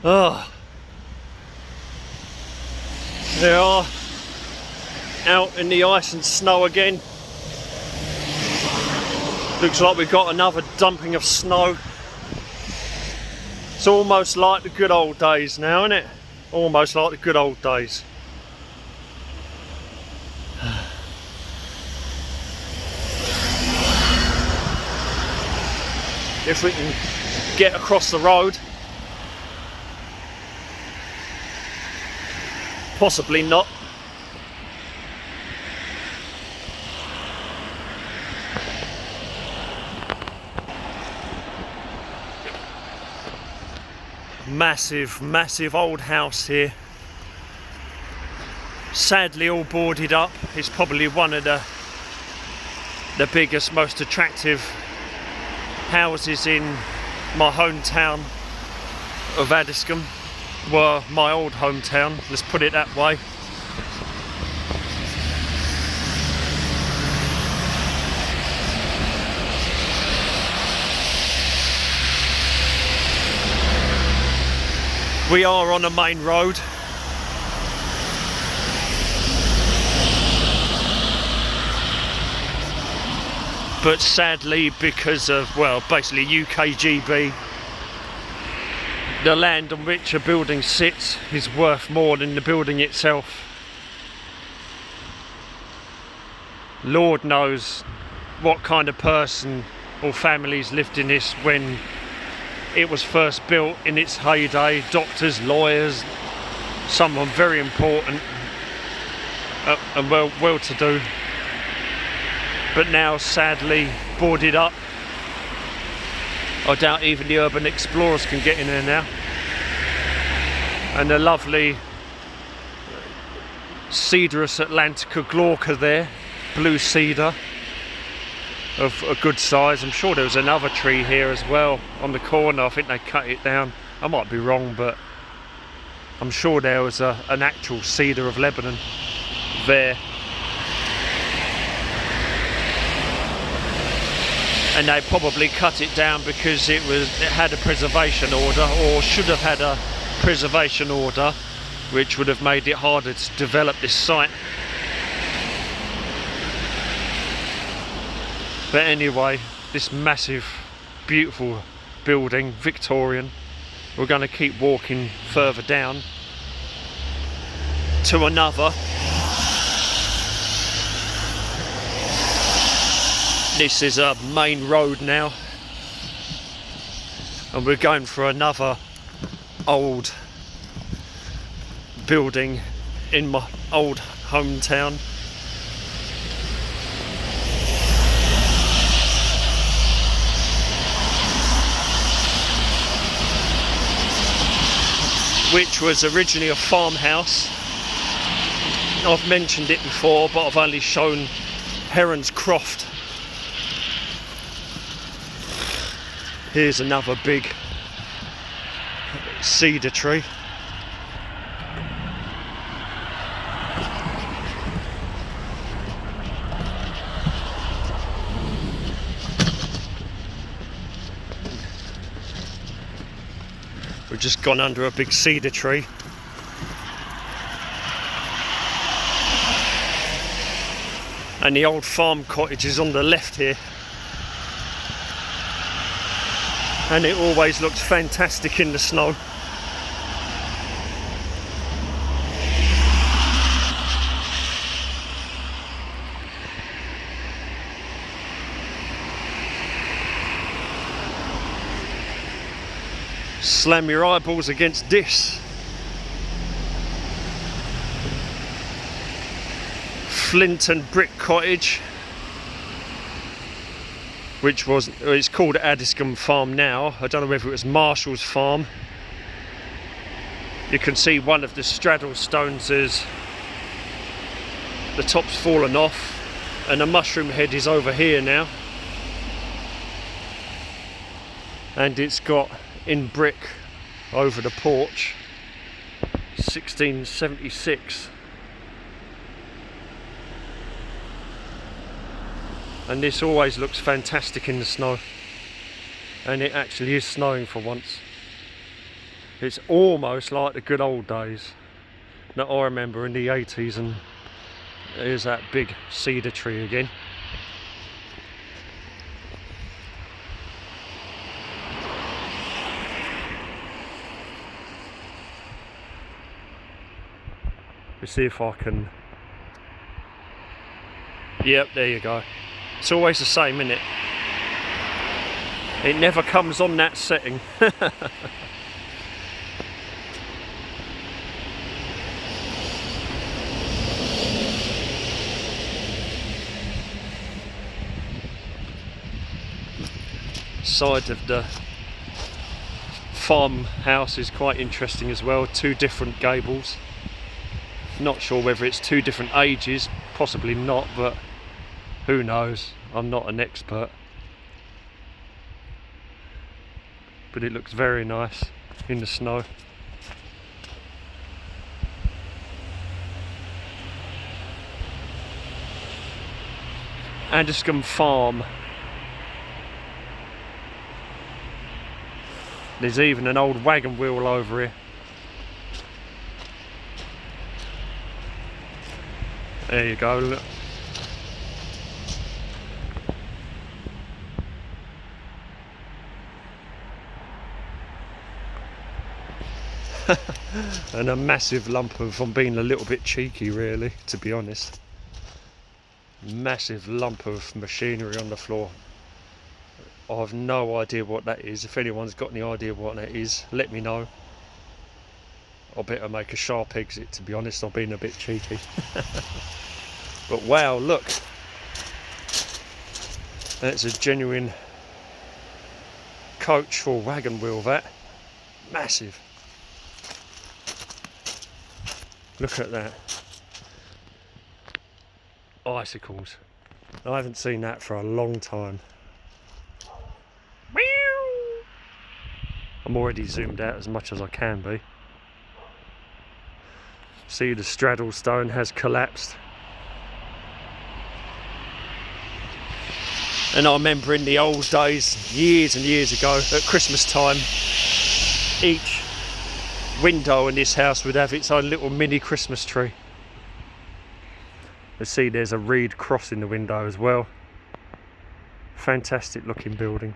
Oh, they are out in the ice and snow again. Looks like we've got another dumping of snow. It's almost like the good old days now, isn't it? Almost like the good old days. If we can get across the road. Possibly not. Massive old house here. Sadly all boarded up. It's probably one of the biggest, most attractive houses in my hometown of Addiscombe. Well, my old hometown, let's put it that way. We are on a main road. But sadly, because of, well, basically UKGB, the land on which a building sits is worth more than the building itself. Lord knows what kind of person or families lived in this when it was first built in its heyday. Doctors, lawyers, someone very important and well-to-do. But now sadly boarded up. I doubt even the urban explorers can get in there now. And the lovely Cedarus Atlantica glauca there, blue cedar of a good size. I'm sure there was another tree here as well on the corner. I think they cut it down. I might be wrong, but I'm sure there was an actual cedar of Lebanon there. And they probably cut it down because it had a preservation order, or should have had a preservation order, which would have made it harder to develop this site. But anyway, this massive, beautiful building, Victorian. We're going to keep walking further down to another. This is a main road now, and we're going for another old building in my old hometown. Which was originally a farmhouse. I've mentioned it before, but I've only shown Heron's Croft. Here's another big cedar tree. We've just gone under a big cedar tree. And the old farm cottage is on the left here. And it always looks fantastic in the snow. Slam your eyeballs against this. Flint and brick cottage, which it's called Addiscombe Farm now. I don't know whether it was Marshall's farm. You can see one of the straddle stones is the top's fallen off, and the mushroom head is over here now. And it's got in brick over the porch, 1676. And this always looks fantastic in the snow, and it actually is snowing for once. It's almost like the good old days that I remember in the 80s, and there's that big cedar tree again. Let's see if I can... Yep, there you go. It's always the same, isn't it? It never comes on that setting. Side of the farmhouse is quite interesting as well. Two different gables. Not sure whether it's two different ages, possibly not, but who knows? I'm not an expert. But it looks very nice in the snow. Addiscombe Farm. There's even an old wagon wheel over here. There you go, look. And a massive lump of, I'm being a little bit cheeky really, to be honest. Massive lump of machinery on the floor. I have no idea what that is. If anyone's got any idea what that is, let me know. I'll better make a sharp exit, to be honest. I've been a bit cheeky. But wow, look. That's a genuine coach or wagon wheel, that. Massive. Look at that. Icicles. I haven't seen that for a long time. I'm already zoomed out as much as I can be. See, the straddle stone has collapsed. And I remember in the old days, years and years ago, at Christmas time, each window in this house would have its own little mini Christmas tree. You see, there's a reed cross in the window as well. Fantastic looking building.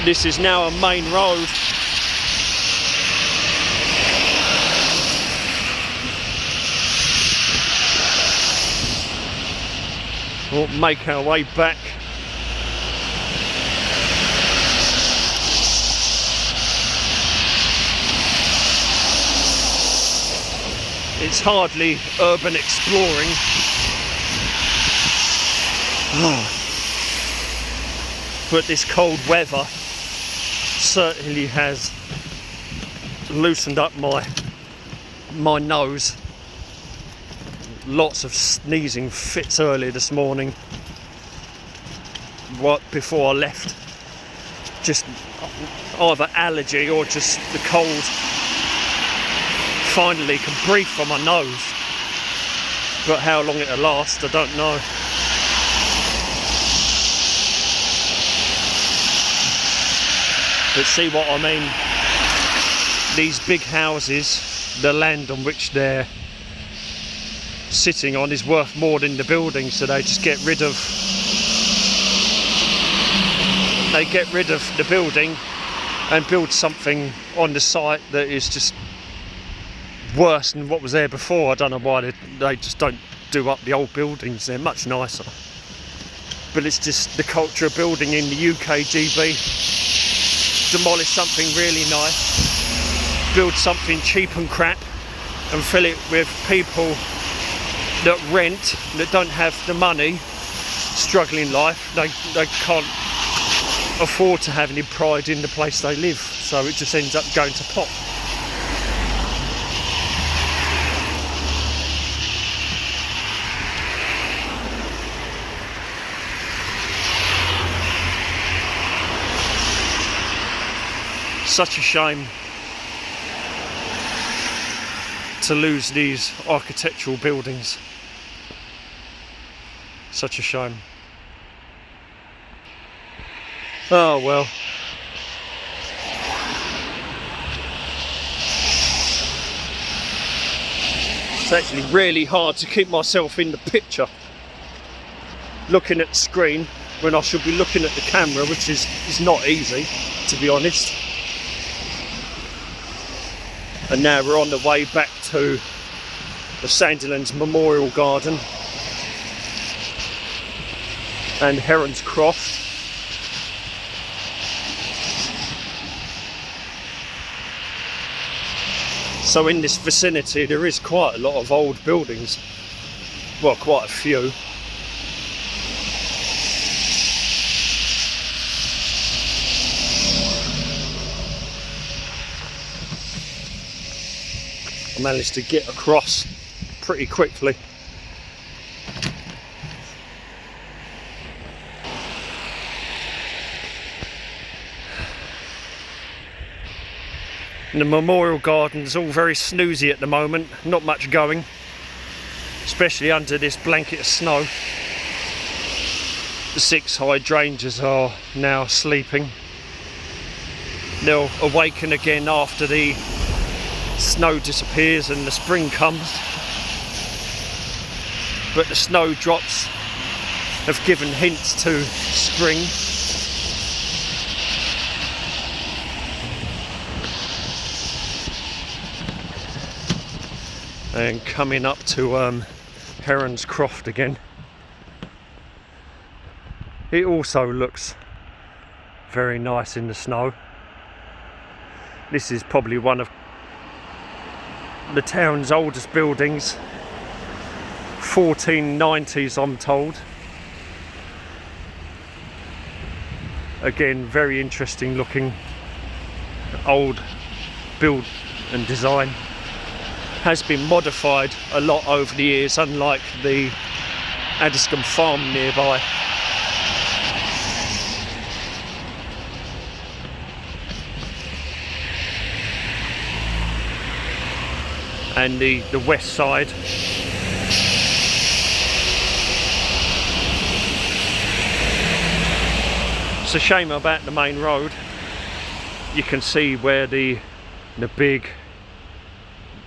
This is now a main road. We'll make our way back. It's hardly urban exploring. But this cold weather certainly has loosened up my nose. Lots of sneezing fits early this morning, what before I left. Just either allergy or just the cold finally can breathe from my nose. But how long it'll last, I don't know. But see what I mean? These big houses, the land on which they're sitting on is worth more than the building, so they just get rid of the building and build something on the site that is just worse than what was there before. I don't know why they just don't do up the old buildings. They're much nicer. But it's just the culture of building in the UK, GB. Demolish something really nice, build something cheap and crap, and fill it with people that rent, that don't have the money, struggling life. They can't afford to have any pride in the place they live, so it just ends up going to pot. Such a shame to lose these architectural buildings. Such a shame. Oh well. It's actually really hard to keep myself in the picture looking at the screen when I should be looking at the camera, which is not easy, to be honest. And now we're on the way back to the Sandilands Memorial Garden and Heron's Croft. So in this vicinity there is quite a lot of old buildings, well, quite a few. I managed to get across pretty quickly. And the Memorial Garden's all very snoozy at the moment, not much going, especially under this blanket of snow. The 6 hydrangeas are now sleeping. They'll awaken again after the snow disappears and the spring comes. But the snowdrops have given hints to spring. And coming up to Heron's Croft again. It also looks very nice in the snow. This is probably one of the town's oldest buildings. 1490s, I'm told. Again, very interesting looking old build and design. Has been modified a lot over the years, unlike the Addiscombe Farm nearby. And the west side it's a shame about the main road. You can see where the big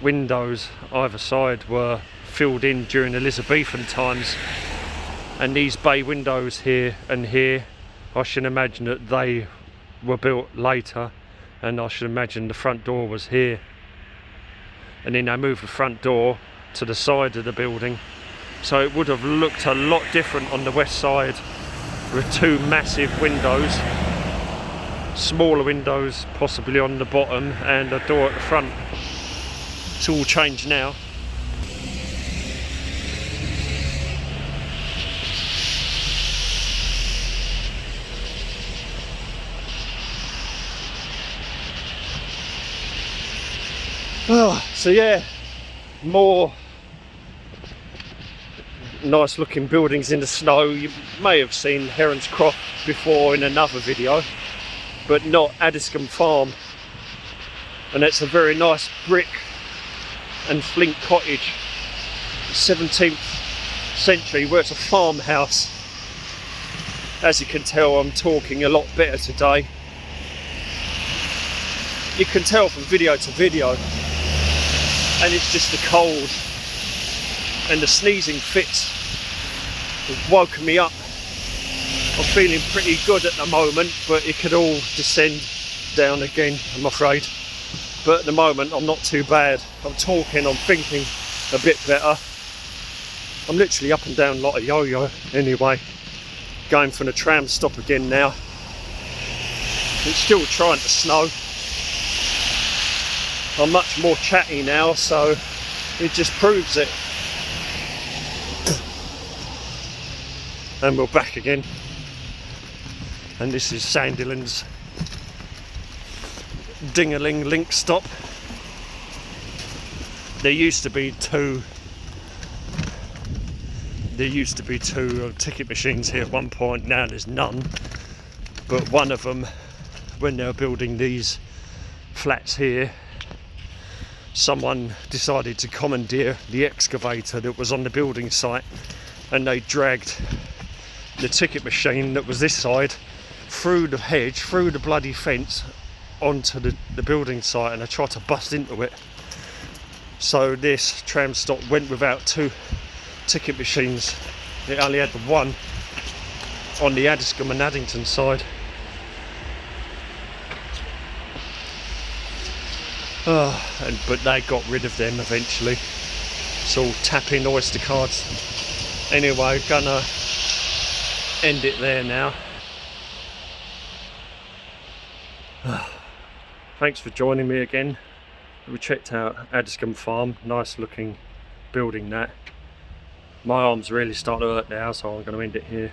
windows either side were filled in during Elizabethan times, and these bay windows here and here, I should imagine that they were built later, and I should imagine the front door was here, and then they moved the front door to the side of the building, so it would have looked a lot different on the west side with 2 massive windows, smaller windows possibly on the bottom, and a door at the front. It's all changed now. Oh, so yeah, more nice looking buildings in the snow. You may have seen Heron's Croft before in another video, but not Addiscombe Farm. And that's a very nice brick and flint cottage, 17th century, where it's a farmhouse. As you can tell, I'm talking a lot better today. You can tell from video to video, and it's just the cold and the sneezing fits have woken me up. I'm feeling pretty good at the moment, but it could all descend down again, I'm afraid. But at the moment I'm not too bad. I'm talking, I'm thinking a bit better. I'm literally up and down like a yo-yo anyway. Going from the tram stop again now. It's still trying to snow. I'm much more chatty now, so it just proves it. And we're back again. And this is Sandilands Ding-a-ling link stop. There used to be two ticket machines here at one point. Now there's none, but one of them, when they were building these flats here, someone decided to commandeer the excavator that was on the building site, and they dragged the ticket machine that was this side through the hedge, through the bloody fence, onto the building site, and they tried to bust into it. So this tram stop went without 2 ticket machines. It only had the one on the Addiscombe and Addington side. But they got rid of them eventually. It's all tapping Oyster cards. Anyway, gonna end it there now. Thanks for joining me again. We checked out Addiscombe Farm, nice looking building that. My arm's really starting to hurt now, so I'm going to end it here.